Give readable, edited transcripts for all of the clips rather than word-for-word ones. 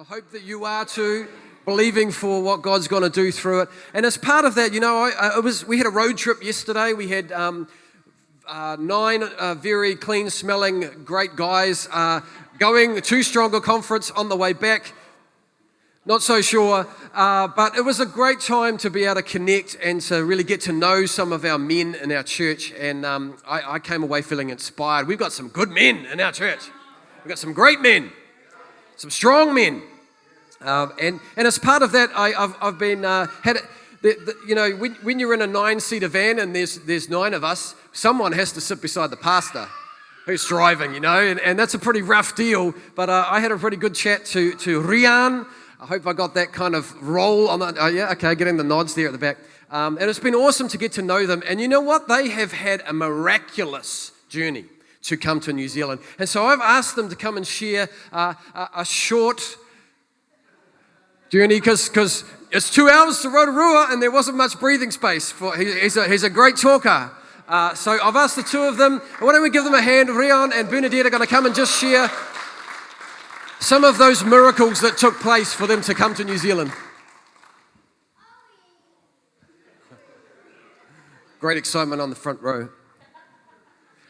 I hope that you are too, believing for what God's going to do through it. And as part of that, we had a road trip yesterday. We had 9 very clean-smelling, great guys going to Stronger Conference on the way back. Not so sure, but it was a great time to be able to connect and to really get to know some of our men in our church. And I came away feeling inspired. We've got some good men in our church. We've got some great men, some strong men. And as part of that, I've been when you're in a 9-seater van and there's 9 of us, someone has to sit beside the pastor who's driving, and that's a pretty rough deal. But I had a pretty good chat to Rian. I hope I got that kind of roll on that. Oh, yeah, okay, getting the nods there at the back. And it's been awesome to get to know them. And you know what? They have had a miraculous journey to come to New Zealand. And so I've asked them to come and share a short journey because it's 2 hours to Rotorua and there wasn't much breathing space. He's a great talker. So I've asked the 2 of them. Why don't we give them a hand? Rian and Bernadette are going to come and just share some of those miracles that took place for them to come to New Zealand. Great excitement on the front row.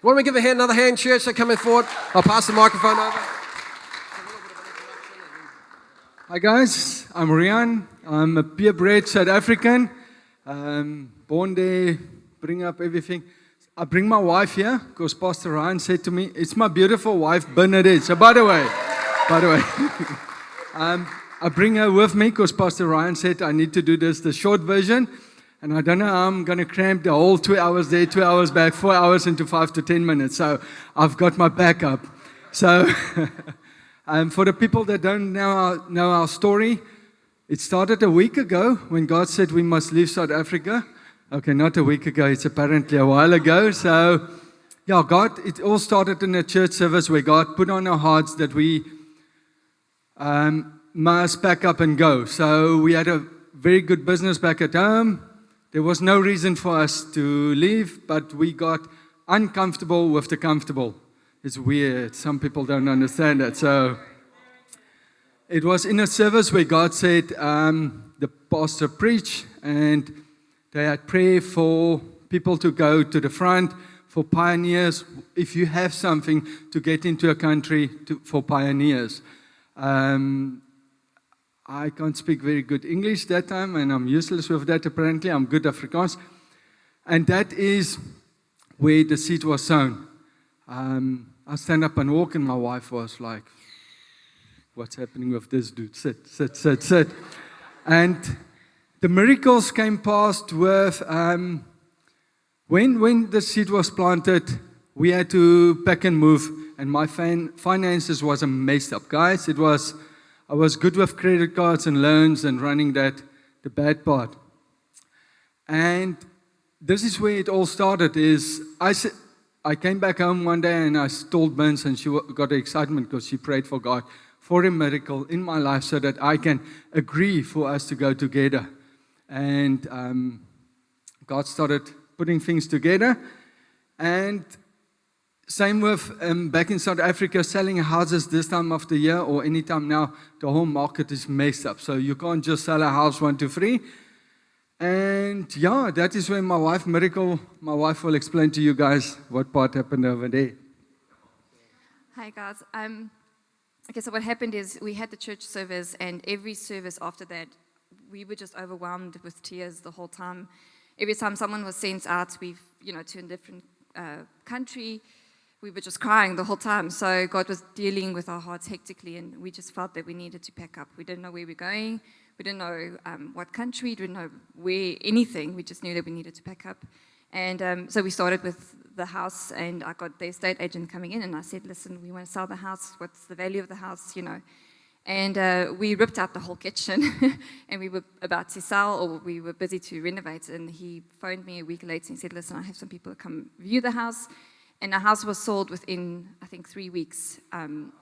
Why don't we give another hand, church? They're coming forward. I'll pass the microphone over. Hi guys, I'm Rian. I'm a purebred South African. Born there, bring up everything. I bring my wife here because Pastor Ryan said to me, it's my beautiful wife, Bernadette. So by the way, I bring her with me because Pastor Ryan said I need to do the short version. And I don't know how I'm going to cramp the whole 2 hours there, 2 hours back, 4 hours into 5 to 10 minutes. So I've got my backup. So for the people that don't know our story, it started a week ago when God said we must leave South Africa. Okay, not a week ago. It's apparently a while ago. So, yeah, it all started in a church service where God put on our hearts that we must pack up and go. So we had a very good business back at home. There was no reason for us to leave, but we got uncomfortable with the comfortable. It's weird. Some people don't understand that. So it was in a service where God said, the pastor preached, and they had prayer for people to go to the front, for pioneers. If you have something to get into a country for pioneers. I can't speak very good English that time, and I'm useless with that apparently. I'm good Afrikaans. And that is where the seed was sown. I stand up and walk, and my wife was like, what's happening with this dude? Sit. And the miracles came past with, when the seed was planted, we had to pack and move, and my finances was messed up. Guys, I was good with credit cards and loans and running the bad part. And this is where it all started, I came back home one day and I told Vince, and she got excitement because she prayed for God for a miracle in my life so that I can agree for us to go together. And God started putting things together. And same with back in South Africa, selling houses this time of the year or any time now, the whole market is messed up. So you can't just sell a house 1, 2, 3. And yeah, that is when my wife will explain to you guys what part happened over there. Hi guys. Okay, so what happened is we had the church service, and every service after that, we were just overwhelmed with tears the whole time. Every time someone was sent out, to a different country, we were just crying the whole time. So God was dealing with our hearts hectically, and we just felt that we needed to pack up. We didn't know where we were going. We didn't know what country. We didn't know where, anything. We just knew that we needed to pack up. And so we started with the house, and I got the estate agent coming in, and I said, listen, we want to sell the house. What's the value of the house, And we ripped out the whole kitchen, and we were about to sell, or we were busy to renovate. And he phoned me a week later and said, listen, I have some people come view the house. And the house was sold within, I think, 3 weeks.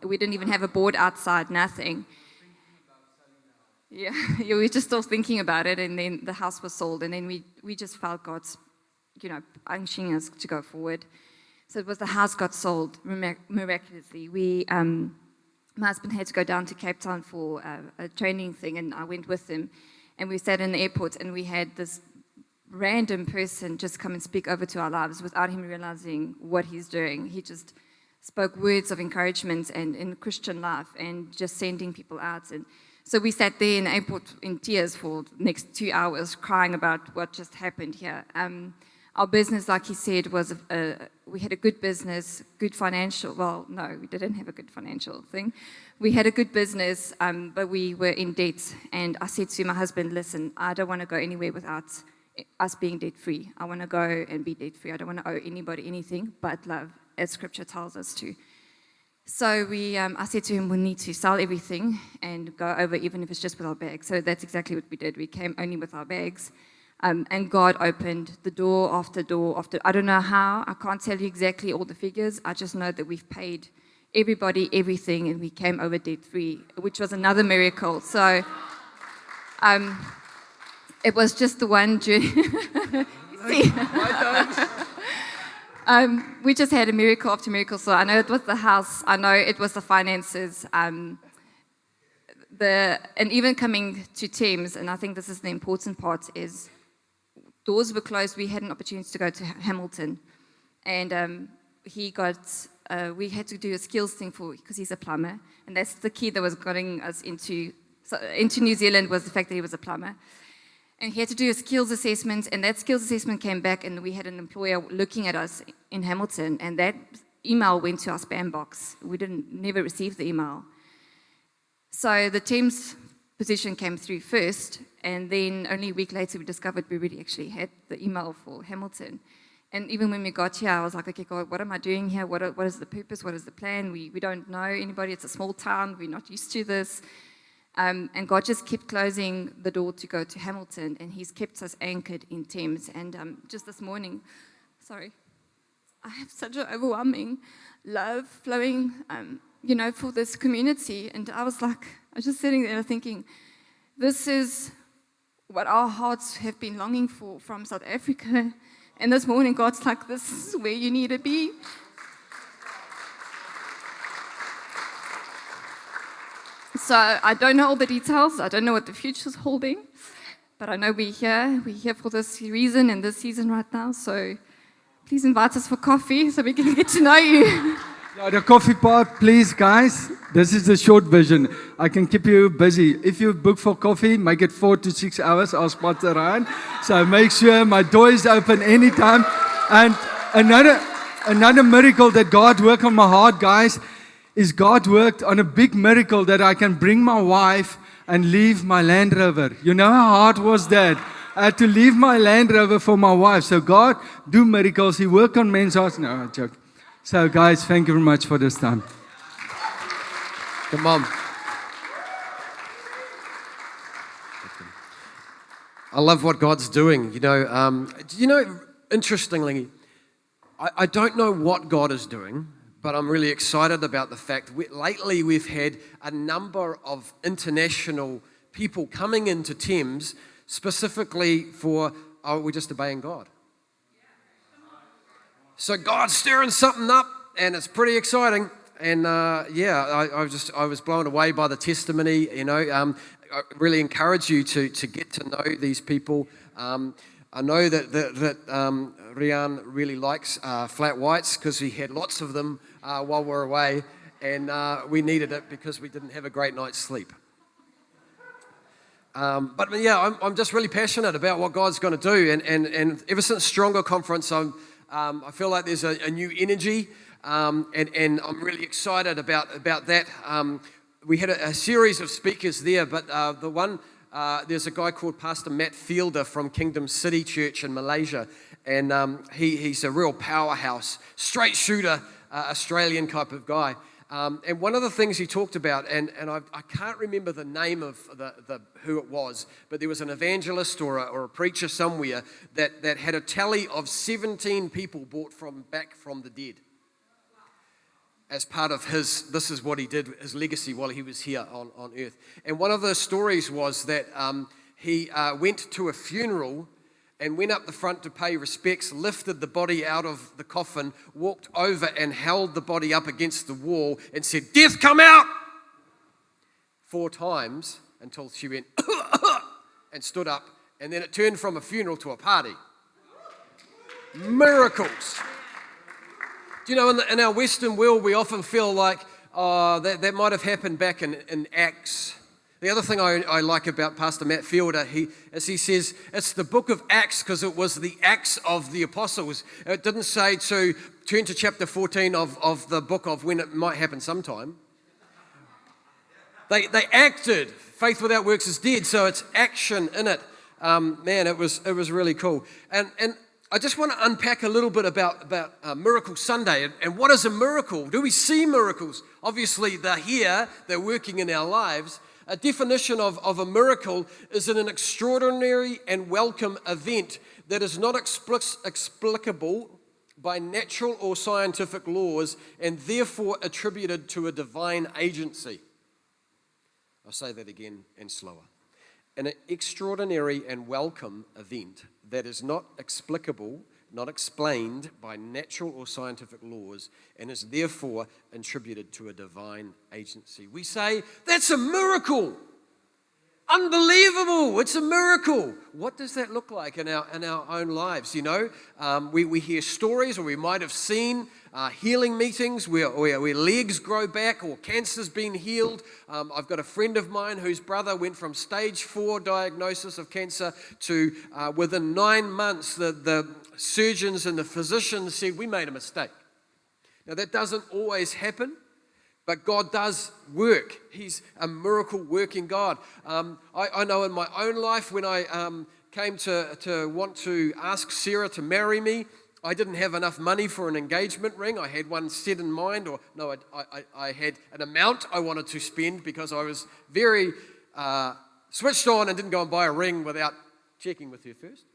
We didn't even have a board outside, nothing. Yeah, we were just still thinking about it, and then the house was sold, and then we just felt God's, unctioning us to go forward. So it was the house got sold miraculously. my husband had to go down to Cape Town for a training thing, and I went with him. And we sat in the airport, and we had this random person just come and speak over to our lives without him realizing what he's doing. He just spoke words of encouragement and in Christian life and just sending people out. And so we sat there in the airport in tears for the next 2 hours crying about what just happened here. Our business, like he said, was we had a good business, good financial. Well, no, we didn't have a good financial thing. We had a good business, but we were in debt. And I said to my husband, listen, I don't want to go anywhere without us being debt-free. I want to go and be debt-free. I don't want to owe anybody anything but love, as Scripture tells us to. So I said to him, we need to sell everything and go over, even if it's just with our bags. So that's exactly what we did. We came only with our bags. And God opened the door after door after. I don't know how. I can't tell you exactly all the figures. I just know that we've paid everybody everything, and we came over debt-free, which was another miracle. So it was just the one journey. We just had a miracle after miracle. So I know it was the house. I know it was the finances. And even coming to Thames, and I think this is the important part, is doors were closed. We had an opportunity to go to Hamilton, and we had to do a skills thing because he's a plumber, and that's the key that was getting us into New Zealand, was the fact that he was a plumber. And he had to do a skills assessment, and that skills assessment came back, and we had an employer looking at us in Hamilton, and that email went to our spam box. We never received the email. So the Thames position came through first, and then only a week later we discovered we really actually had the email for Hamilton. And even when we got here, I was like, okay, God, what am I doing here? What is the purpose? What is the plan? We don't know anybody. It's a small town. We're not used to this. And God just kept closing the door to go to Hamilton, and He's kept us anchored in Thames. And just this morning, I have such an overwhelming love flowing, for this community. And I was just sitting there thinking, this is what our hearts have been longing for from South Africa. And this morning, God's like, this is where you need to be. So I don't know all the details. I don't know what the future's holding. But I know we're here. We're here for this reason and this season right now. So please invite us for coffee so we can get to know you. Yeah, the coffee part, please, guys. This is the short version. I can keep you busy. If you book for coffee, make it 4 to 6 hours. I'll spot around. So make sure my door is open anytime. And another miracle that God worked on my heart, guys, is God worked on a big miracle that I can bring my wife and leave my Land Rover. You know how hard was that? I had to leave my Land Rover for my wife. So God do miracles. He worked on men's hearts. No, I joke. So guys, thank you very much for this time. Come on. I love what God's doing. Interestingly, I don't know what God is doing, but I'm really excited about the fact lately we've had a number of international people coming into Thames specifically for, we're just obeying God. So God's stirring something up, and it's pretty exciting. And I was blown away by the testimony. I really encourage you to get to know these people. I know that Rian really likes flat whites because he had lots of them while we're away, and we needed it because we didn't have a great night's sleep. I'm just really passionate about what God's going to do, and ever since Stronger Conference, I feel like there's a new energy, and I'm really excited about that. We had a series of speakers there, but there's a guy called Pastor Matt Fielder from Kingdom City Church in Malaysia, and he's a real powerhouse, straight shooter, Australian type of guy. And one of the things he talked about, and I can't remember the name of who it was, but there was an evangelist or a preacher somewhere that had a tally of 17 people brought back from the dead. As part of this is what he did, his legacy while he was here on earth. And one of the stories was that he went to a funeral and went up the front to pay respects, lifted the body out of the coffin, walked over and held the body up against the wall and said, "Death, come out!" 4 times until she went and stood up, and then it turned from a funeral to a party. Miracles. Do you know, in our Western world, we often feel like, that might have happened back in Acts. The other thing I like about Pastor Matt Fielder, he says, it's the book of Acts because it was the Acts of the Apostles. It didn't say to turn to chapter 14 of the book of when it might happen sometime. They acted. Faith without works is dead, so it's action in it. Man, it was really cool. And I just want to unpack a little bit about Miracle Sunday and what is a miracle? Do we see miracles? Obviously, they're here, they're working in our lives. A definition of a miracle is an extraordinary and welcome event that is not explicable by natural or scientific laws and therefore attributed to a divine agency. I'll say that again and slower. An extraordinary and welcome event that is not explicable, not explained by natural or scientific laws, and is therefore attributed to a divine agency. We say, that's a miracle. Unbelievable, it's a miracle. What does that look like in our own lives? You know, we hear stories, or we might have seen healing meetings where legs grow back or cancer's been healed. I've got a friend of mine whose brother went from stage 4 diagnosis of cancer to within 9 months, the surgeons and the physicians said, we made a mistake. Now that doesn't always happen. But God does work. He's a miracle working God. I know in my own life when I came to want to ask Sarah to marry me, I didn't have enough money for an engagement ring. I had one set in mind, or no, I had an amount I wanted to spend because I was very switched on and didn't go and buy a ring without checking with her first.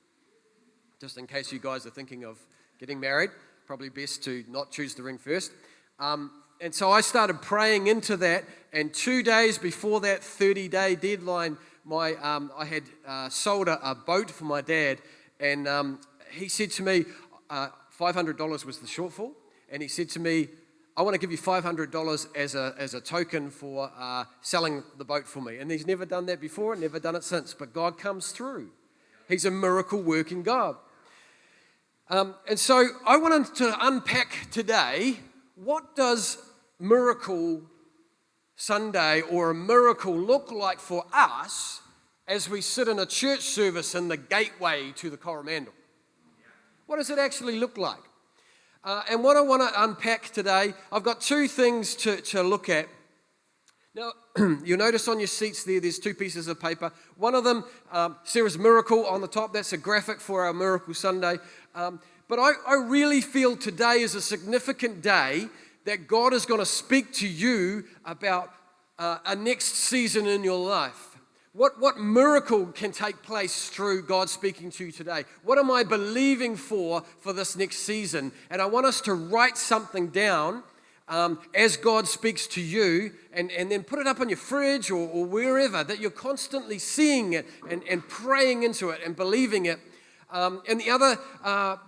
Just in case you guys are thinking of getting married, probably best to not choose the ring first. And so I started praying into that, and 2 days before that 30-day deadline, I had sold a boat for my dad, and he said to me, $500 was the shortfall, and he said to me, I want to give you $500 as a token for selling the boat for me. And he's never done that before, never done it since, but God comes through. He's a miracle-working God. And so I wanted to unpack today, what does Miracle Sunday or a miracle look like for us as we sit in a church service in the gateway to the Coromandel? What does it actually look like? And what I want to unpack today, I've got 2 things to look at. Now, you'll notice on your seats there's 2 pieces of paper. One of them, Sarah's Miracle on the top, that's a graphic for our Miracle Sunday. But I really feel today is a significant day that God is going to speak to you about a next season in your life. What miracle can take place through God speaking to you today? What am I believing for this next season? And I want us to write something down as God speaks to you, and then put it up on your fridge or wherever, that you're constantly seeing it and praying into it and believing it. And the other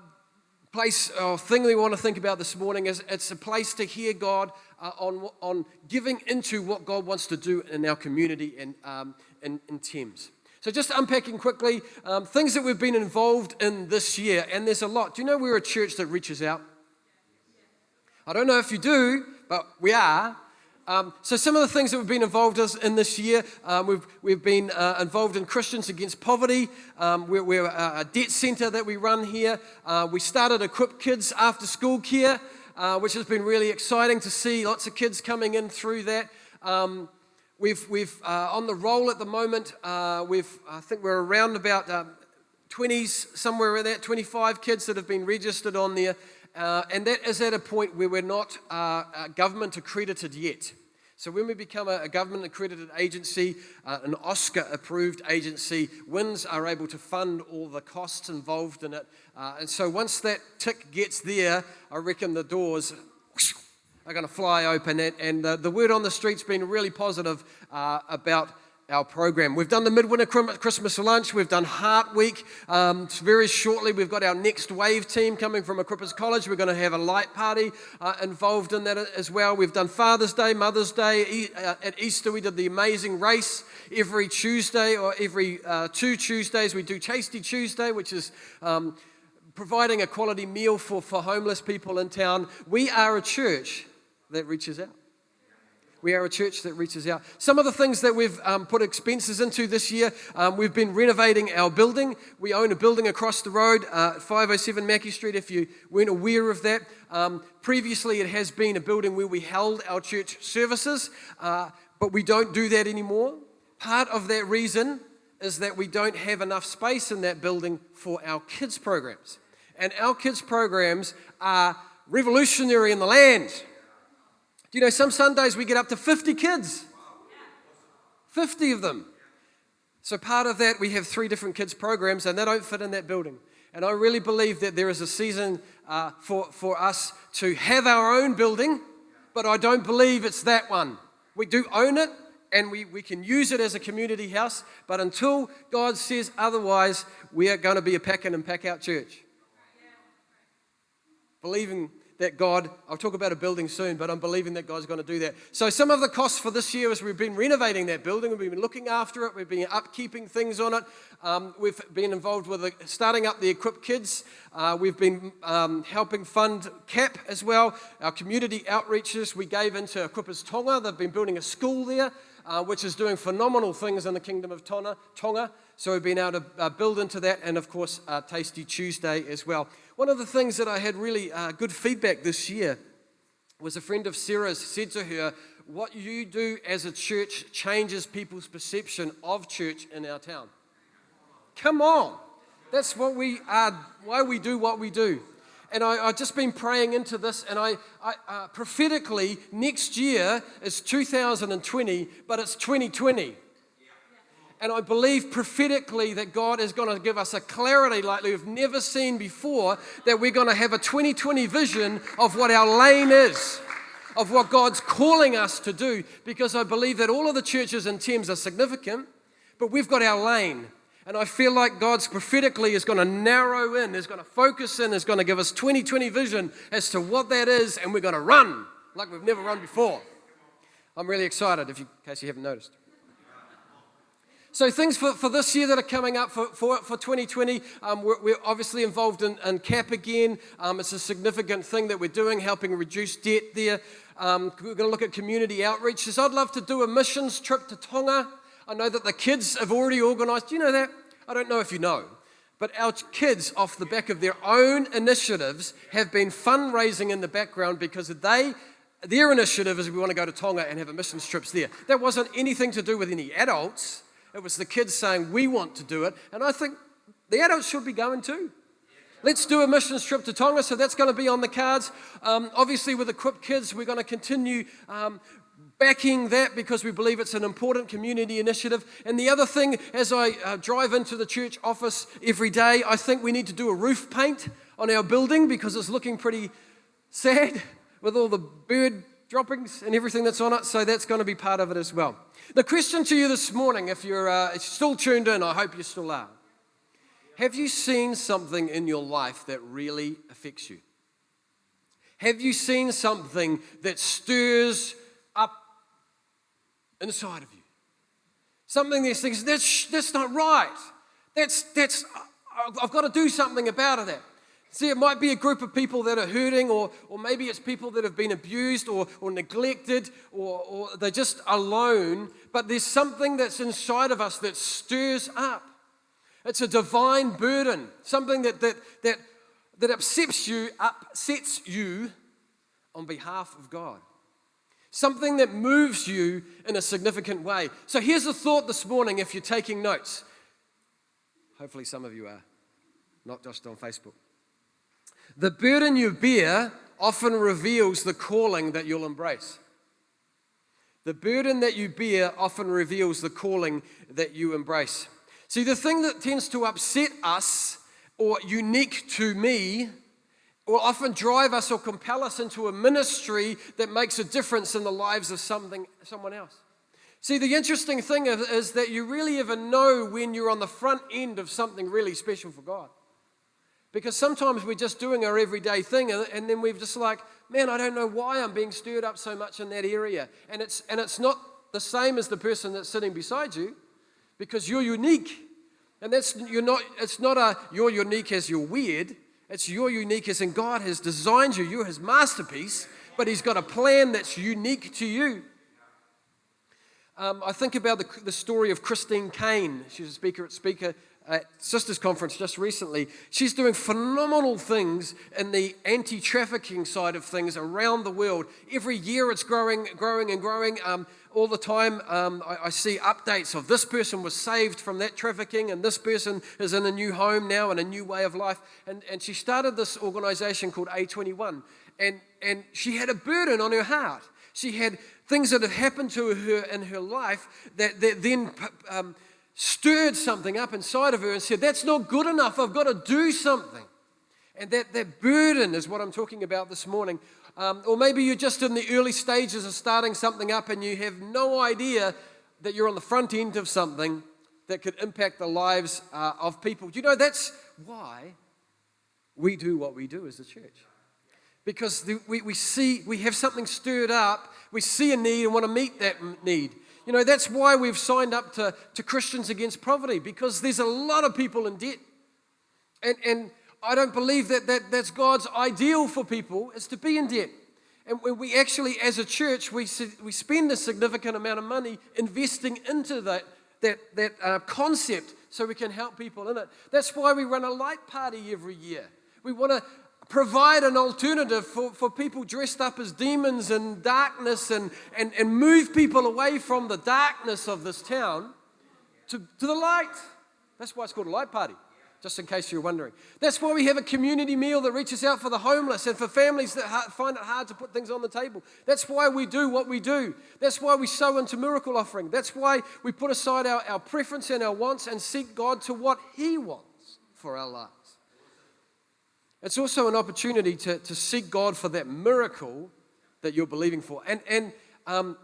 place or thing we want to think about this morning is it's a place to hear God on giving into what God wants to do in our community in Thames. So just unpacking quickly, things that we've been involved in this year, and there's a lot. Do you know we're a church that reaches out? I don't know if you do, but we are. So some of the things that we've been involved in this year, we've been involved in Christians Against Poverty. We're a debt centre that we run here. We started Equip Kids After School Care, which has been really exciting to see lots of kids coming in through that. We've on the roll at the moment. I think we're around about 20s, somewhere in that 25 kids that have been registered on there. And that is at a point where we're not government accredited yet. So when we become a government accredited agency, an Oscar approved agency, WINS are able to fund all the costs involved in it. And so once that tick gets there, I reckon the doors are going to fly open. And the word on the street's been really positive about our program. We've done the midwinter Christmas lunch. We've done Heart Week. Very shortly, we've got our next wave team coming from Equippers College. We're going to have a light party involved in that as well. We've done Father's Day, Mother's Day. At Easter, we did the amazing race. Every Tuesday or every 2 Tuesdays, we do Tasty Tuesday, which is providing a quality meal for homeless people in town. We are a church that reaches out. We are a church that reaches out. Some of the things that we've put expenses into this year, we've been renovating our building. We own a building across the road, 507 Mackey Street, if you weren't aware of that. Previously, it has been a building where we held our church services, but we don't do that anymore. Part of that reason is that we don't have enough space in that building for our kids' programs. And our kids' programs are revolutionary in the land. You know, some Sundays we get up to 50 kids. 50 of them. So part of that, we have 3 different kids programs and they don't fit in that building. And I really believe that there is a season for us to have our own building, but I don't believe it's that one. We do own it and we can use it as a community house, but until God says otherwise, we are going to be a pack in and pack out church. Believing that God, I'll talk about a building soon, but I'm believing that God's going to do that. So some of the costs for this year is we've been renovating that building, we've been looking after it, we've been upkeeping things on it. We've been involved with starting up the Equip Kids. We've been helping fund CAP as well. Our community outreaches, we gave into Equippers Tonga. They've been building a school there, which is doing phenomenal things in the kingdom of Tonga. So we've been able to build into that, and of course, Tasty Tuesday as well. One of the things that I had really good feedback this year was a friend of Sarah's said to her, what you do as a church changes people's perception of church in our town. Come on. That's what we are, why we do what we do. And I've just been praying into this, and I prophetically, next year is 2020, but it's 2020. And I believe prophetically that God is going to give us a clarity like we've never seen before, that we're going to have a 2020 vision of what our lane is, of what God's calling us to do, because I believe that all of the churches in Thames are significant, but we've got our lane. And I feel like God's prophetically is going to narrow in, is going to focus in, is going to give us 2020 vision as to what that is, and we're going to run like we've never run before. I'm really excited, in case you haven't noticed. So things for this year that are coming up for 2020, we're obviously involved in CAP again. It's a significant thing that we're doing, helping reduce debt there. We're going to look at community outreaches. I'd love to do a missions trip to Tonga. I know that the kids have already organised. Do you know that? I don't know if you know. But our kids, off the back of their own initiatives, have been fundraising in the background because their initiative is we want to go to Tonga and have a missions trip there. That wasn't anything to do with any adults. It was the kids saying, we want to do it. And I think the adults should be going too. Let's do a missions trip to Tonga, so that's going to be on the cards. Obviously, with Equip Kids, we're going to continue backing that because we believe it's an important community initiative. And the other thing, as I drive into the church office every day, I think we need to do a roof paint on our building because it's looking pretty sad with all the bird droppings and everything that's on it. So that's going to be part of it as well. The question to you this morning, if you're still tuned in, I hope you still are. Have you seen something in your life that really affects you? Have you seen something that stirs up inside of you? Something that thinks, that's not right. I've got to do something about it. See, it might be a group of people that are hurting, or maybe it's people that have been abused or neglected, or they're just alone, but there's something that's inside of us that stirs up. It's a divine burden, something that upsets you on behalf of God. Something that moves you in a significant way. So here's a thought this morning if you're taking notes. Hopefully some of you are, not just on Facebook. The burden you bear often reveals the calling that you'll embrace. The burden that you bear often reveals the calling that you embrace. See, the thing that tends to upset us, or unique to me, will often drive us or compel us into a ministry that makes a difference in the lives of someone else. See, the interesting thing is that you really ever know when you're on the front end of something really special for God. Because sometimes we're just doing our everyday thing, and then we're just like, man, I don't know why I'm being stirred up so much in that area. And it's not the same as the person that's sitting beside you, because you're unique. And it's not you're unique as you're weird. It's you're unique as in God has designed you. You're His masterpiece, but He's got a plan that's unique to you. I think about the story of Christine Kane. She's a speaker at Sisters Conference just recently. She's doing phenomenal things in the anti-trafficking side of things around the world. Every year it's growing and growing. All the time I see updates of this person was saved from that trafficking and this person is in a new home now and a new way of life. And she started this organization called A21. And she had a burden on her heart. She had things that had happened to her in her life that then stirred something up inside of her and said, that's not good enough, I've got to do something. And that burden is what I'm talking about this morning. Or maybe you're just in the early stages of starting something up and you have no idea that you're on the front end of something that could impact the lives of people. You know, that's why we do what we do as a church. Because we have something stirred up, we see a need and want to meet that need. You know, that's why we've signed up to Christians Against Poverty, because there's a lot of people in debt. And I don't believe that's God's ideal for people, is to be in debt. And when we actually, as a church, we spend a significant amount of money investing into that concept so we can help people in it. That's why we run a light party every year. We want to provide an alternative for people dressed up as demons and darkness and move people away from the darkness of this town to the light. That's why it's called a light party, just in case you're wondering. That's why we have a community meal that reaches out for the homeless and for families that find it hard to put things on the table. That's why we do what we do. That's why we sow into miracle offering. That's why we put aside our preference and our wants and seek God to what He wants for our lives. It's also an opportunity to seek God for that miracle that you're believing for. And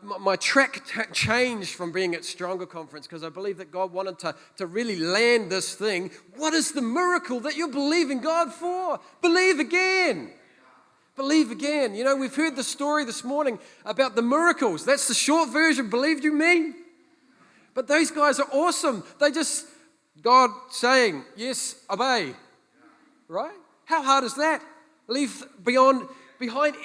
my track changed from being at Stronger Conference because I believe that God wanted to really land this thing. What is the miracle that you're believing God for? Believe again. Believe again. You know, we've heard the story this morning about the miracles. That's the short version. Believed you me? But those guys are awesome. God saying, yes, obey. Right? How hard is that? Leave behind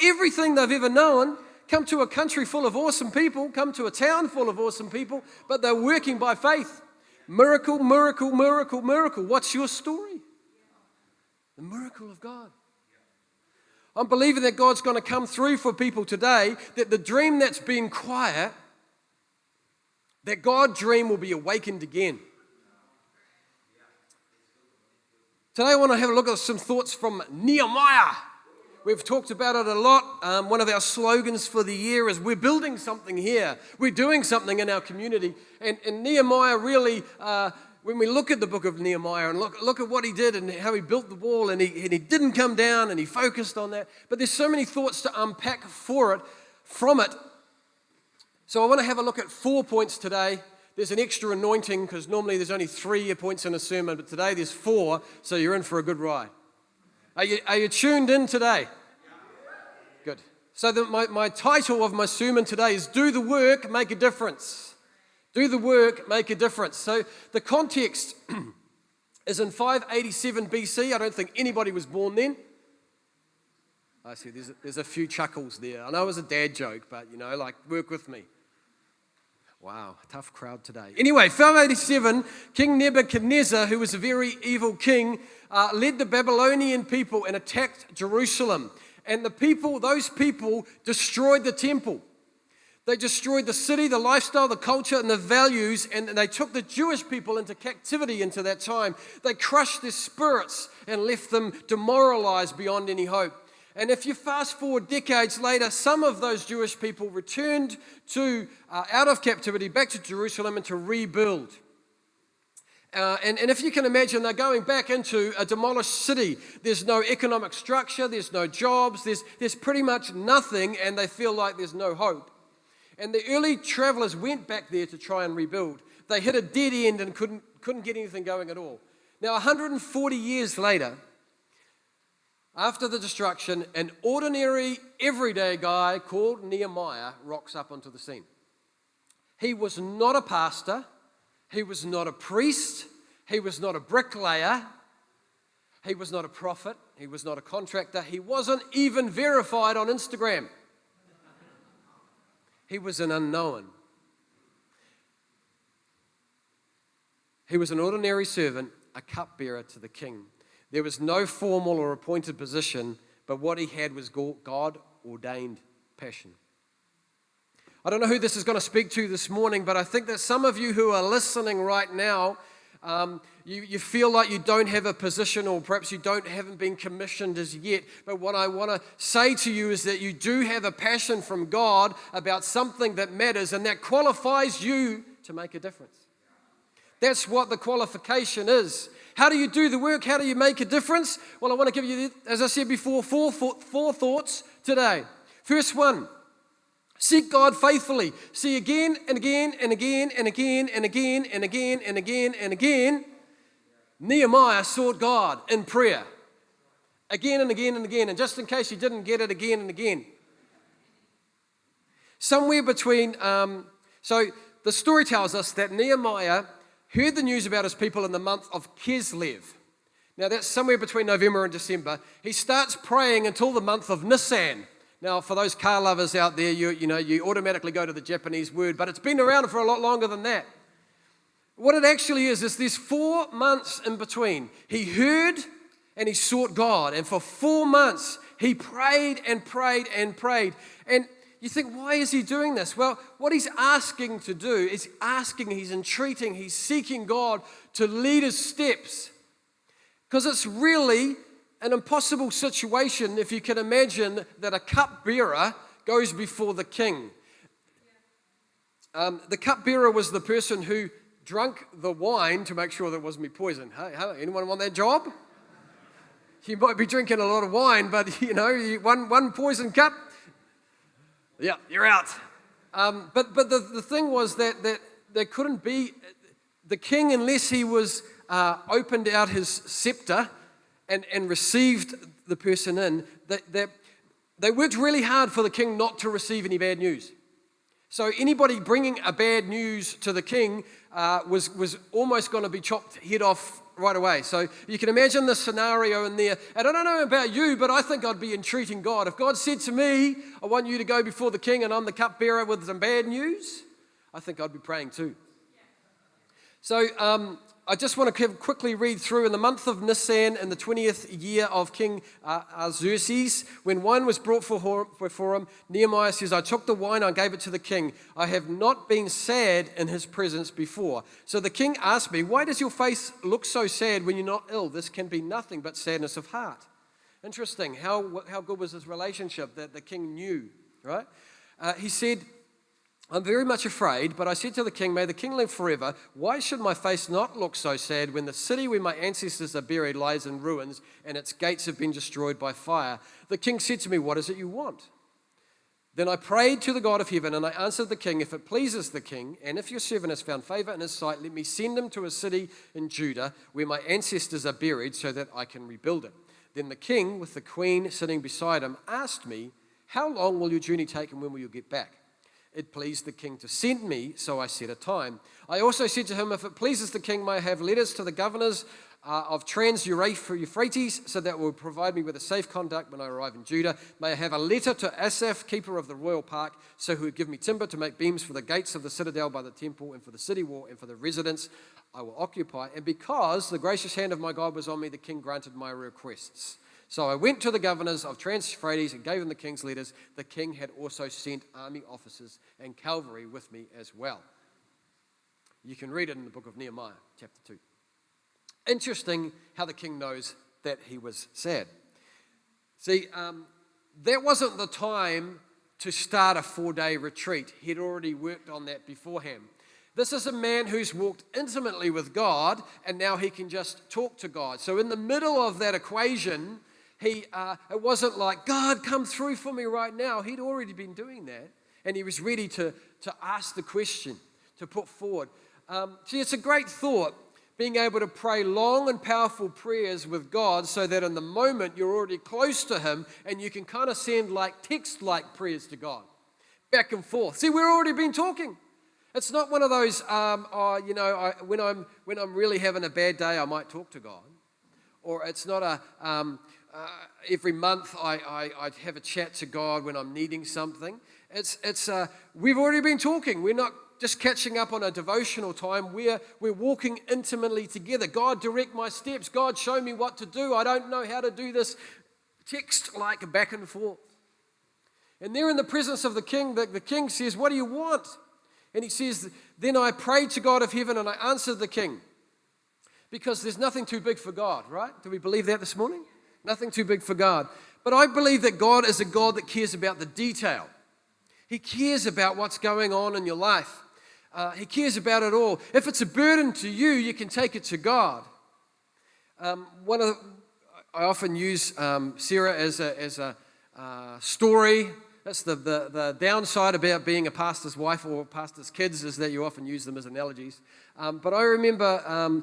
everything they've ever known, come to a country full of awesome people, come to a town full of awesome people, but they're working by faith. Miracle, miracle, miracle, miracle. What's your story? The miracle of God. I'm believing that God's going to come through for people today, that the dream that's been quiet, that God's dream will be awakened again. Today I want to have a look at some thoughts from Nehemiah. We've talked about it a lot. One of our slogans for the year is we're building something here. We're doing something in our community. And Nehemiah really, when we look at the book of Nehemiah and look at what he did and how he built the wall and he didn't come down and he focused on that. But there's so many thoughts to unpack from it. So I want to have a look at 4 points today. There's an extra anointing because normally there's only 3 points in a sermon, but today there's 4, so you're in for a good ride. Are you tuned in today? Good. So my title of my sermon today is Do the Work, Make a Difference. Do the work, make a difference. So the context is in 587 BC. I don't think anybody was born then. I see there's a few chuckles there. I know it was a dad joke, but work with me. Wow, tough crowd today. Anyway, 587, King Nebuchadnezzar, who was a very evil king, led the Babylonian people and attacked Jerusalem. And those people destroyed the temple. They destroyed the city, the lifestyle, the culture, and the values, and they took the Jewish people into captivity into that time. They crushed their spirits and left them demoralized beyond any hope. And if you fast forward decades later, some of those Jewish people returned out of captivity back to Jerusalem and to rebuild. And if you can imagine, they're going back into a demolished city. There's no economic structure, there's no jobs, there's pretty much nothing, and they feel like there's no hope. And the early travelers went back there to try and rebuild. They hit a dead end and couldn't get anything going at all. Now, 140 years later, after the destruction, an ordinary, everyday guy called Nehemiah rocks up onto the scene. He was not a pastor. He was not a priest. He was not a bricklayer. He was not a prophet. He was not a contractor. He wasn't even verified on Instagram. He was an unknown. He was an ordinary servant, a cupbearer to the king. There was no formal or appointed position, but what he had was God-ordained passion. I don't know who this is going to speak to this morning, but I think that some of you who are listening right now, you feel like you don't have a position, or perhaps you haven't been commissioned as yet. But what I want to say to you is that you do have a passion from God about something that matters, and that qualifies you to make a difference. That's what the qualification is. How do you do the work? How do you make a difference? Well, I want to give you, as I said before, four thoughts today. First one, seek God faithfully. See, again and again and again and again and again and again and again and again, Nehemiah sought God in prayer. Again and again and again. And just in case you didn't get it, again and again. Somewhere between, so the story tells us that Nehemiah heard the news about his people in the month of Kislev. Now that's somewhere between November and December. He starts praying until the month of Nisan. Now for those car lovers out there, you automatically go to the Japanese word, but it's been around for a lot longer than that. What it actually is there's 4 months in between. He heard and he sought God, and for 4 months he prayed and prayed and prayed. And you think, why is he doing this? Well, what he's asking to do is he's entreating, he's seeking God to lead his steps. Because it's really an impossible situation if you can imagine that a cupbearer goes before the king. The cupbearer was the person who drank the wine to make sure there wasn't poison. Hey, anyone want that job? You might be drinking a lot of wine, but one poison cup, yeah, you're out. But the thing was that there couldn't be the king unless he was opened out his scepter and received the person in. They worked really hard for the king not to receive any bad news. So anybody bringing a bad news to the king was almost going to be chopped head off right away. So you can imagine the scenario in there. And I don't know about you, but I think I'd be entreating God. If God said to me, I want you to go before the king and I'm the cupbearer with some bad news, I think I'd be praying too. So I just want to quickly read through. In the month of Nisan, in the 20th year of King Xerxes, when wine was brought before him, Nehemiah says, I took the wine, I gave it to the king. I have not been sad in his presence before. So the king asked me, why does your face look so sad when you're not ill? This can be nothing but sadness of heart. Interesting. How good was this relationship that the king knew, right? He said, I'm very much afraid, but I said to the king, may the king live forever. Why should my face not look so sad when the city where my ancestors are buried lies in ruins and its gates have been destroyed by fire? The king said to me, what is it you want? Then I prayed to the God of heaven, and I answered the king, if it pleases the king, and if your servant has found favor in his sight, let me send him to a city in Judah where my ancestors are buried so that I can rebuild it. Then the king, with the queen sitting beside him, asked me, how long will your journey take and when will you get back? It pleased the king to send me, so I set a time. I also said to him, if it pleases the king, may I have letters to the governors of Trans-Euphrates, so that will provide me with a safe conduct when I arrive in Judah. May I have a letter to Asaph, keeper of the royal park, so he would give me timber to make beams for the gates of the citadel by the temple and for the city wall and for the residence I will occupy. And because the gracious hand of my God was on me, the king granted my requests. So I went to the governors of Trans-Euphrates and gave them the king's letters. The king had also sent army officers and cavalry with me as well. You can read it in the book of Nehemiah, chapter 2. Interesting how the king knows that he was sad. See, that wasn't the time to start a 4-day retreat. He'd already worked on that beforehand. This is a man who's walked intimately with God, and now he can just talk to God. So in the middle of that equation, it wasn't like, God, come through for me right now. He'd already been doing that, and he was ready to ask the question, to put forward. See, it's a great thought, being able to pray long and powerful prayers with God so that in the moment you're already close to Him and you can kind of send like text-like prayers to God, back and forth. See, we've already been talking. It's not one of those, when I'm really having a bad day, I might talk to God. Or it's not every month I have a chat to God when I'm needing something. We've already been talking. We're not just catching up on a devotional time. We're walking intimately together. God, direct my steps. God, show me what to do. I don't know how to do this. Text like back and forth. And there in the presence of the king, the king says, what do you want? And he says, then I prayed to God of heaven and I answered the king. Because there's nothing too big for God, right? Do we believe that this morning? Nothing too big for God. But I believe that God is a God that cares about the detail. He cares about what's going on in your life. He cares about it all. If it's a burden to you, you can take it to God. I often use Sarah as a story. That's the downside about being a pastor's wife or pastor's kids, is that you often use them as analogies. But I remember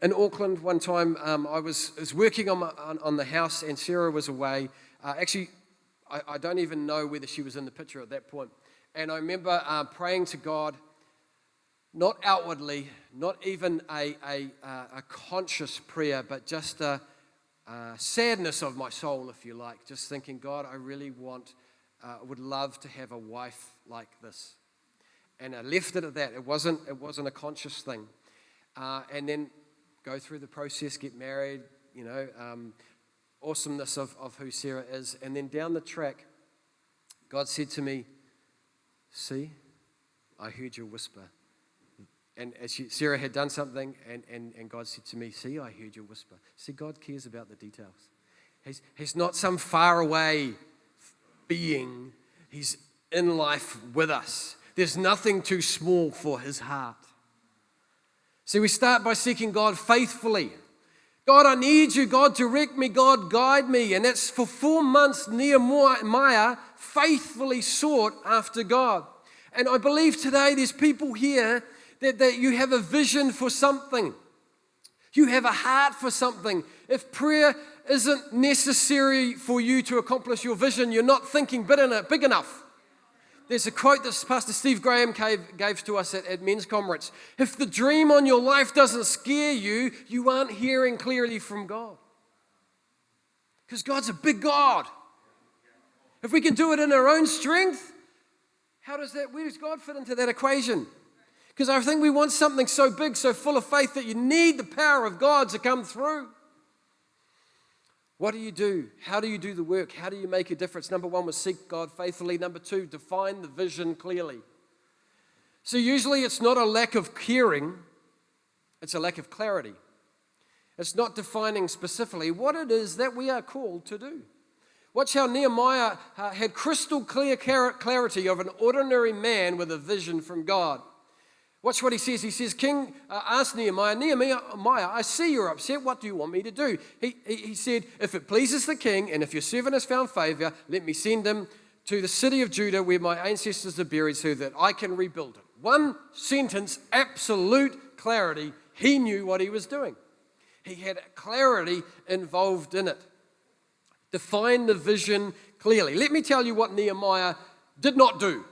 in Auckland one time, I was working on the house and Sarah was away. I don't even know whether she was in the picture at that point. And I remember praying to God, not outwardly, not even a conscious prayer, but just a sadness of my soul, if you like. Just thinking, God, I really would love to have a wife like this. And I left it at that. It wasn't a conscious thing. And then go through the process, get married, awesomeness of who Sarah is. And then down the track, God said to me, see, I heard your whisper. And as Sarah had done something, and God said to me, see, I heard your whisper. See, God cares about the details. He's not some faraway being. He's in life with us. There's nothing too small for his heart. See, we start by seeking God faithfully. God, I need you. God, direct me. God, guide me. And that's for 4 months Nehemiah faithfully sought after God. And I believe today there's people here that you have a vision for something. You have a heart for something. If prayer isn't necessary for you to accomplish your vision, you're not thinking big enough. There's a quote that Pastor Steve Graham gave to us at Men's Conference. If the dream on your life doesn't scare you, you aren't hearing clearly from God. Because God's a big God. If we can do it in our own strength, where does God fit into that equation? Because I think we want something so big, so full of faith that you need the power of God to come through. What do you do? How do you do the work? How do you make a difference? Number 1 was seek God faithfully. Number 2, define the vision clearly. So usually it's not a lack of caring, it's a lack of clarity. It's not defining specifically what it is that we are called to do. Watch how Nehemiah had crystal clear clarity of an ordinary man with a vision from God. Watch what he says. He says, King asked Nehemiah, I see you're upset. What do you want me to do? He said, if it pleases the king and if your servant has found favor, let me send him to the city of Judah where my ancestors are buried so that I can rebuild it. One sentence, absolute clarity. He knew what he was doing. He had clarity involved in it. Define the vision clearly. Let me tell you what Nehemiah did not do.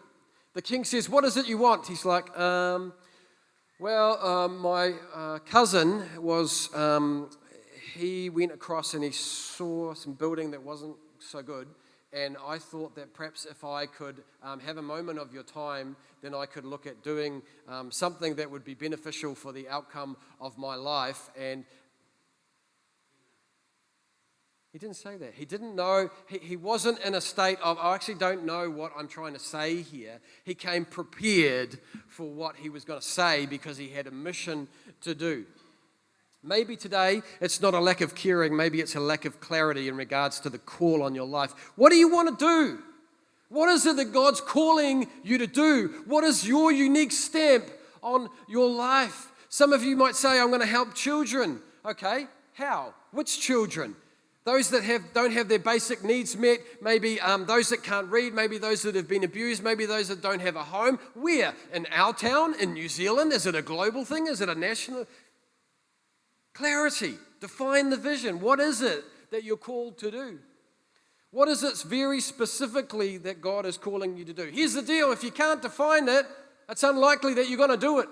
The king says, what is it you want? He's like, my cousin was, he went across and he saw some building that wasn't so good. And I thought that perhaps if I could have a moment of your time, then I could look at doing something that would be beneficial for the outcome of my life. And he didn't say that. He didn't know. He wasn't in a state of, I actually don't know what I'm trying to say here. He came prepared for what he was going to say because he had a mission to do. Maybe today it's not a lack of caring. Maybe it's a lack of clarity in regards to the call on your life. What do you want to do? What is it that God's calling you to do? What is your unique stamp on your life? Some of you might say, I'm going to help children. Okay, how? Which children? Those that don't have their basic needs met, maybe those that can't read, maybe those that have been abused, maybe those that don't have a home. Where? In our town, in New Zealand? Is it a global thing? Is it a national? Clarity. Define the vision. What is it that you're called to do? What is it very specifically that God is calling you to do? Here's the deal. If you can't define it, it's unlikely that you're going to do it.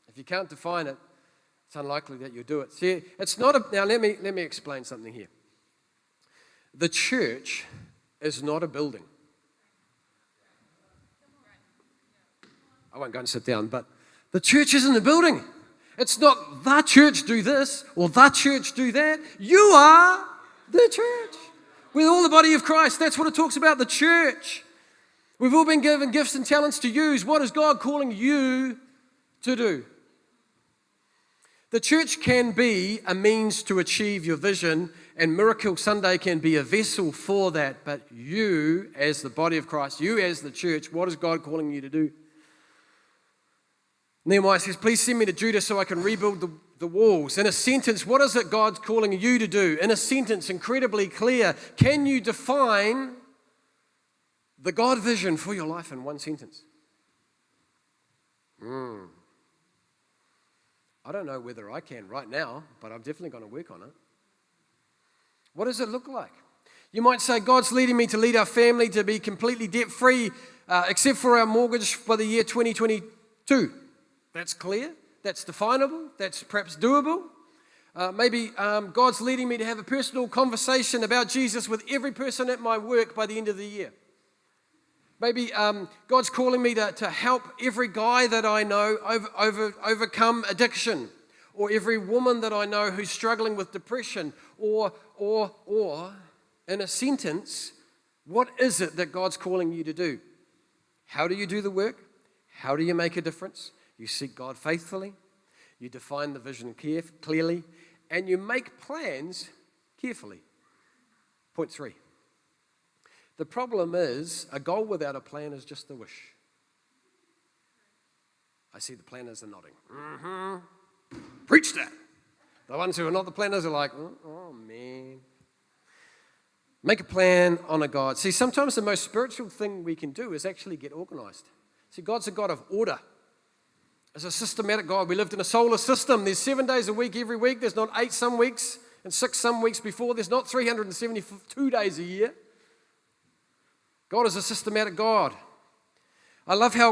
If you can't define it, it's unlikely that you'll do it. See, it's not a... Now, let me explain something here. The church is not a building. I won't go and sit down, but the church isn't a building. It's not the church do this or the church do that. You are the church. We're all the body of Christ. That's what it talks about, the church. We've all been given gifts and talents to use. What is God calling you to do? The church can be a means to achieve your vision, and Miracle Sunday can be a vessel for that. But you, as the body of Christ, you as the church, what is God calling you to do? Nehemiah says, please send me to Judah so I can rebuild the walls. In a sentence, what is it God's calling you to do? In a sentence, incredibly clear. Can you define the God vision for your life in one sentence? I don't know whether I can right now, but I'm definitely going to work on it. What does it look like? You might say, God's leading me to lead our family to be completely debt-free, except for our mortgage by the year 2022. That's clear. That's definable. That's perhaps doable. Maybe God's leading me to have a personal conversation about Jesus with every person at my work by the end of the year. Maybe God's calling me to help every guy that I know overcome addiction, or every woman that I know who's struggling with depression, or, in a sentence, what is it that God's calling you to do? How do you do the work? How do you make a difference? You seek God faithfully, you define the vision clearly, and you make plans carefully. Point 3. The problem is, a goal without a plan is just a wish. I see the planners are nodding. Preach that. The ones who are not the planners are like, oh man. Make a plan, honor God. See, sometimes the most spiritual thing we can do is actually get organized. See, God's a God of order. As a systematic God, we lived in a solar system. There's 7 days a week every week. There's not 8 some weeks and 6 some weeks before. There's not 372 days a year. God is a systematic God. I love how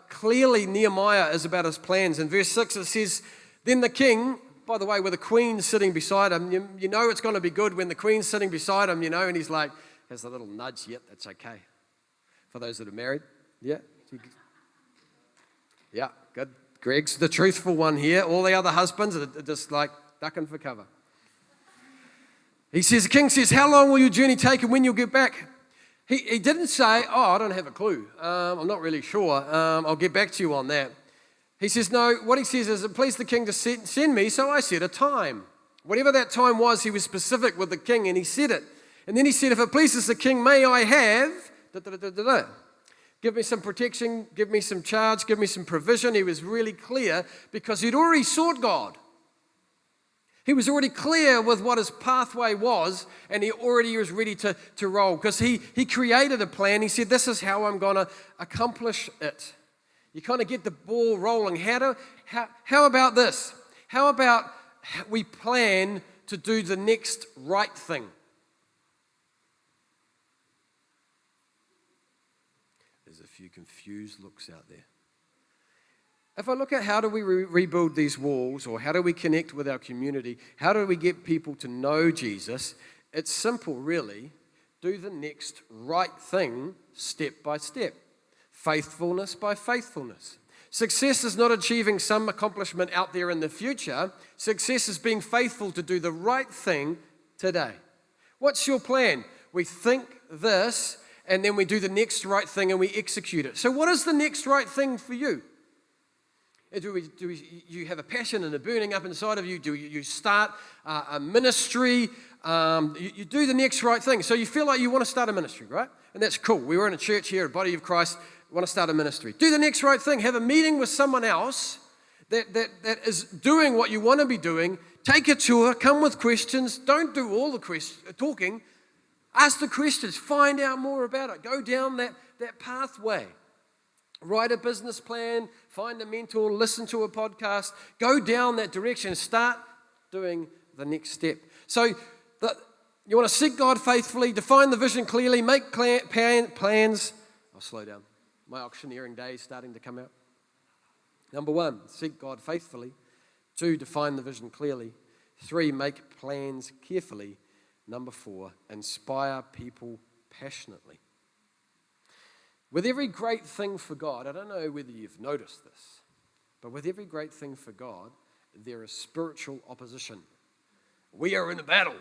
clearly Nehemiah is about his plans. In verse 6 it says, then the king, by the way, with the queen sitting beside him, you know it's going to be good when the queen's sitting beside him, and he's like, has a little nudge, yep, that's okay. For those that are married, yeah. Yeah, good. Greg's the truthful one here. All the other husbands are just like ducking for cover. The king says, how long will your journey take and when you'll get back? He didn't say, I don't have a clue. I'm not really sure. I'll get back to you on that. He says, no, what he says is, it pleased the king to send me, so I set a time. Whatever that time was, he was specific with the king, and he said it. And then he said, if it pleases the king, may I have... Give me some protection, give me some charge, give me some provision. He was really clear because he'd already sought God. He was already clear with what his pathway was, and he already was ready to roll because he created a plan. He said, this is how I'm going to accomplish it. You kind of get the ball rolling. How about this? How about we plan to do the next right thing? There's a few confused looks out there. If I look at how do we rebuild these walls, or how do we connect with our community, how do we get people to know Jesus, it's simple really. Do the next right thing step by step. Faithfulness by faithfulness. Success is not achieving some accomplishment out there in the future. Success is being faithful to do the right thing today. What's your plan? We think this, and then we do the next right thing and we execute it. So what is the next right thing for you? Do you have a passion and a burning up inside of you? Do you start a ministry? You do the next right thing. So you feel like you want to start a ministry, right? And that's cool. We were in a church here, a body of Christ, want to start a ministry. Do the next right thing. Have a meeting with someone else that is doing what you want to be doing, take a tour, come with questions. Don't do all the talking. Ask the questions. Find out more about it. Go down that pathway. Write a business plan. Find a mentor. Listen to a podcast. Go down that direction. Start doing the next step. So you want to seek God faithfully, define the vision clearly, make plans. I'll slow down. My auctioneering day is starting to come out. Number 1, seek God faithfully. 2, define the vision clearly. 3, make plans carefully. Number 4, inspire people passionately. With every great thing for God, I don't know whether you've noticed this, but with every great thing for God, there is spiritual opposition. We are in a battle,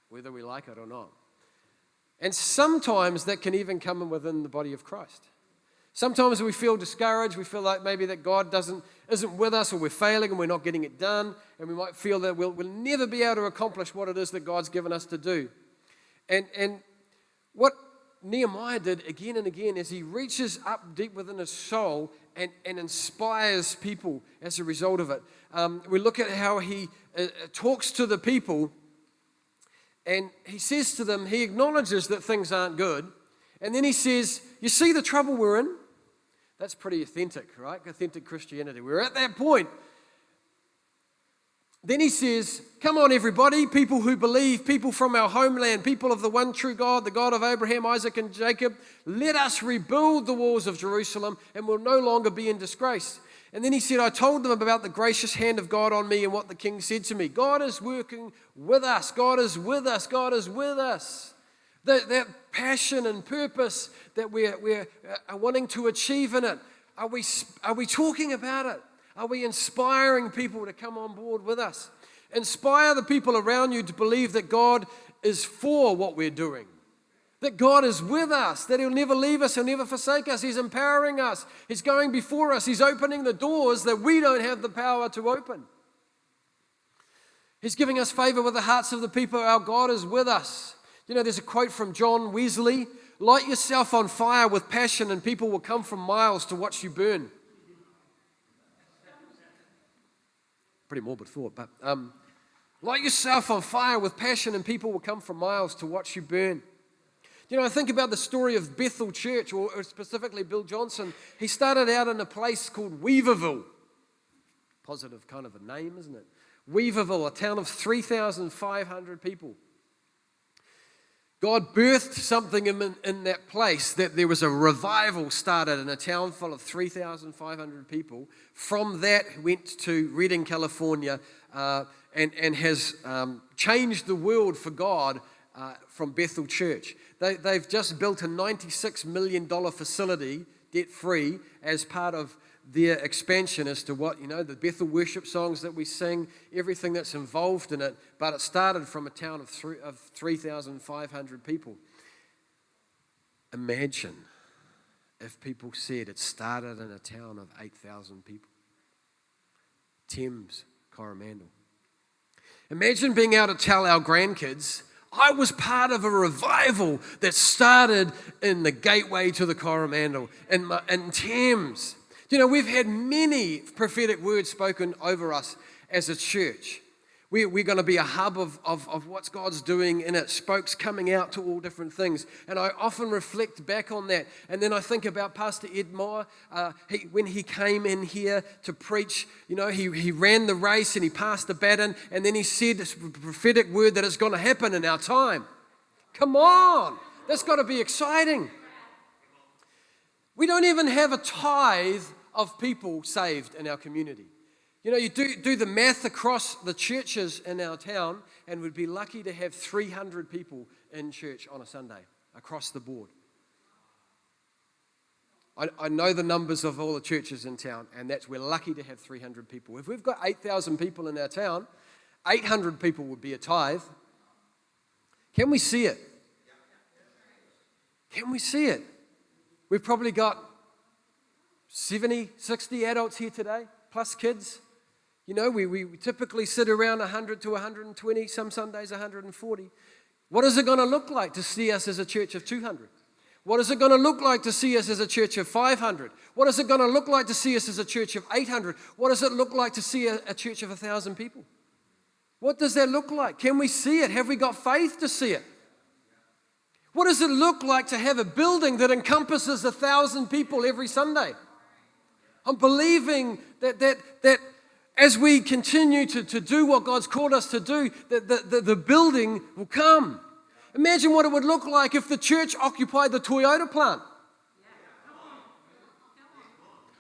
whether we like it or not. And sometimes that can even come within the body of Christ. Sometimes we feel discouraged, we feel like maybe that God isn't with us, or we're failing and we're not getting it done, and we might feel that we'll never be able to accomplish what it is that God's given us to do. And what Nehemiah did again and again is he reaches up deep within his soul and inspires people as a result of it. We look at how he talks to the people, and he says to them, he acknowledges that things aren't good, and then he says, you see the trouble we're in? That's pretty authentic, right? Authentic Christianity. We're at that point. Then he says, come on everybody, people who believe, people from our homeland, people of the one true God, the God of Abraham, Isaac, and Jacob, let us rebuild the walls of Jerusalem and we'll no longer be in disgrace. And then he said, I told them about the gracious hand of God on me and what the king said to me. God is working with us. God is with us. God is with us. That passion and purpose that we're wanting to achieve in it, are we talking about it? Are we inspiring people to come on board with us? Inspire the people around you to believe that God is for what we're doing, that God is with us, that He'll never leave us, He'll never forsake us. He's empowering us. He's going before us. He's opening the doors that we don't have the power to open. He's giving us favor with the hearts of the people. Our God is with us. You know, there's a quote from John Wesley, light yourself on fire with passion and people will come from miles to watch you burn. Pretty morbid thought, but light yourself on fire with passion and people will come from miles to watch you burn. You know, I think about the story of Bethel Church, or specifically Bill Johnson. He started out in a place called Weaverville. Positive kind of a name, isn't it? Weaverville, a town of 3,500 people. God birthed something in that place, that there was a revival started in a town full of 3,500 people. From that, went to Redding, California, and has changed the world for God from Bethel Church. They've just built a $96 million facility, debt-free, as part of their expansion as to what, you know, the Bethel worship songs that we sing, everything that's involved in it, but it started from a town of 3,500 people. Imagine if people said it started in a town of 8,000 people. Thames, Coromandel. Imagine being able to tell our grandkids, I was part of a revival that started in the gateway to the Coromandel, in Thames. You know, we've had many prophetic words spoken over us as a church. We're going to be a hub of what God's doing in it, spokes coming out to all different things. And I often reflect back on that. And then I think about Pastor Ed Moore, when he came in here to preach, you know, he ran the race and he passed the baton. And then he said this prophetic word that is going to happen in our time. Come on, that's got to be exciting. We don't even have a tithe of people saved in our community. You know, you do the math across the churches in our town, and we'd be lucky to have 300 people in church on a Sunday across the board. I know the numbers of all the churches in town, and we're lucky to have 300 people. If we've got 8,000 people in our town, 800 people would be a tithe. Can we see it? Can we see it? We've probably got 70, 60 adults here today, plus kids. You know, we typically sit around 100 to 120, some Sundays 140. What is it going to look like to see us as a church of 200? What is it going to look like to see us as a church of 500? What is it going to look like to see us as a church of 800? What does it look like to see a church of 1,000 people? What does that look like? Can we see it? Have we got faith to see it? What does it look like to have a building that encompasses 1,000 people every Sunday? I'm believing that as we continue to do what God's called us to do, that the building will come. Imagine what it would look like if the church occupied the Toyota plant.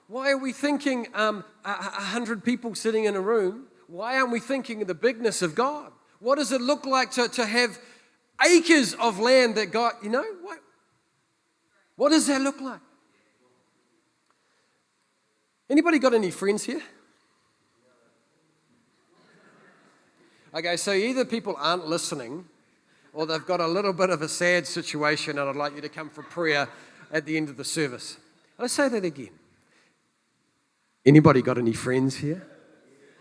Why are we thinking 100 people sitting in a room? Why aren't we thinking of the bigness of God? What does it look like to have acres of land that God, what does that look like? Anybody got any friends here? Okay, so either people aren't listening or they've got a little bit of a sad situation and I'd like you to come for prayer at the end of the service. Let's say that again. Anybody got any friends here?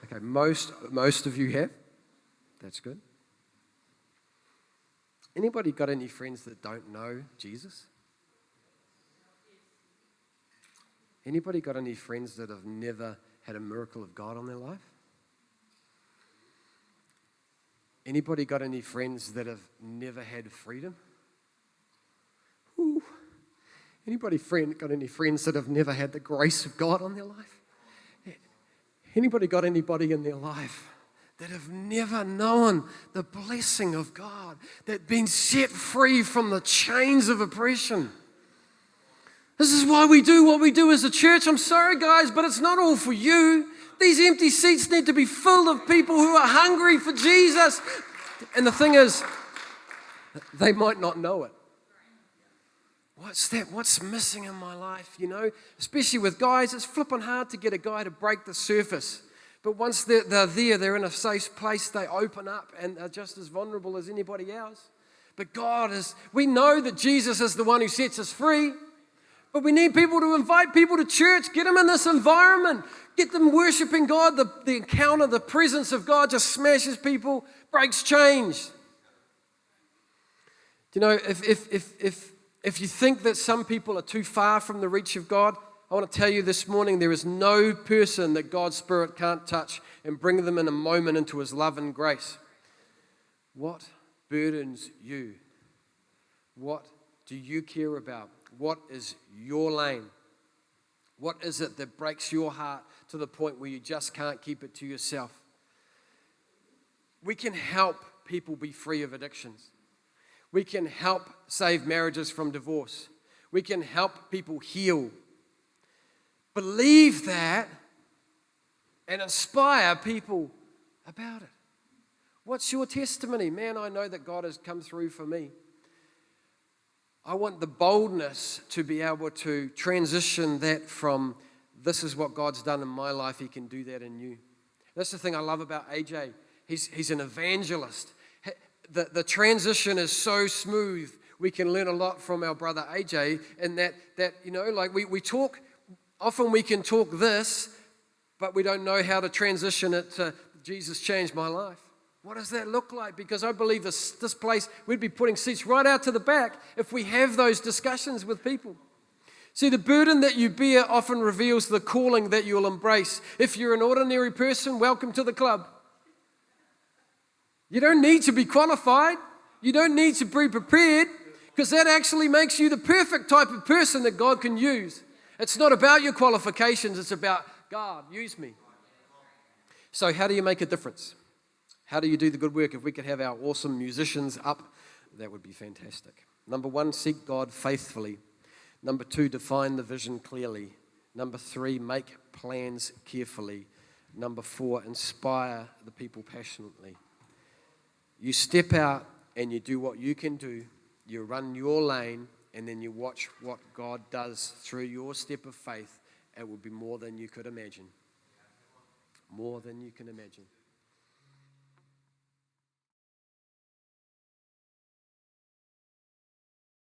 Okay, most of you have. That's good. Anybody got any friends that don't know Jesus? Anybody got any friends that have never had a miracle of God on their life? Anybody got any friends that have never had freedom? Ooh. Anybody got any friends that have never had the grace of God on their life? Anybody got anybody in their life that have never known the blessing of God, that been set free from the chains of oppression? This is why we do what we do as a church. I'm sorry, guys, but it's not all for you. These empty seats need to be filled of people who are hungry for Jesus. And the thing is, they might not know it. What's that? What's missing in my life, Especially with guys, it's flipping hard to get a guy to break the surface. But once they're there, they're in a safe place, they open up and are just as vulnerable as anybody else. But we know that Jesus is the one who sets us free. But we need people to invite people to church, get them in this environment, get them worshiping God. The encounter, the presence of God just smashes people, breaks chains. If you think that some people are too far from the reach of God, I want to tell you this morning, there is no person that God's Spirit can't touch and bring them in a moment into His love and grace. What burdens you? What do you care about? What is your lane? What is it that breaks your heart to the point where you just can't keep it to yourself? We can help people be free of addictions. We can help save marriages from divorce. We can help people heal. Believe that and inspire people about it. What's your testimony? Man, I know that God has come through for me. I want the boldness to be able to transition that from this is what God's done in my life, He can do that in you. That's the thing I love about AJ. He's an evangelist. The transition is so smooth. We can learn a lot from our brother AJ in that we talk, often we can talk this, but we don't know how to transition it to Jesus changed my life. What does that look like? Because I believe this place, we'd be putting seats right out to the back if we have those discussions with people. See, the burden that you bear often reveals the calling that you'll embrace. If you're an ordinary person, welcome to the club. You don't need to be qualified. You don't need to be prepared, because that actually makes you the perfect type of person that God can use. It's not about your qualifications. It's about, God, use me. So how do you make a difference? How do you do the good work? If we could have our awesome musicians up, that would be fantastic. Number 1, seek God faithfully. Number 2, define the vision clearly. Number 3, make plans carefully. Number 4, inspire the people passionately. You step out and you do what you can do. You run your lane, and then you watch what God does through your step of faith. It will be more than you could imagine. More than you can imagine.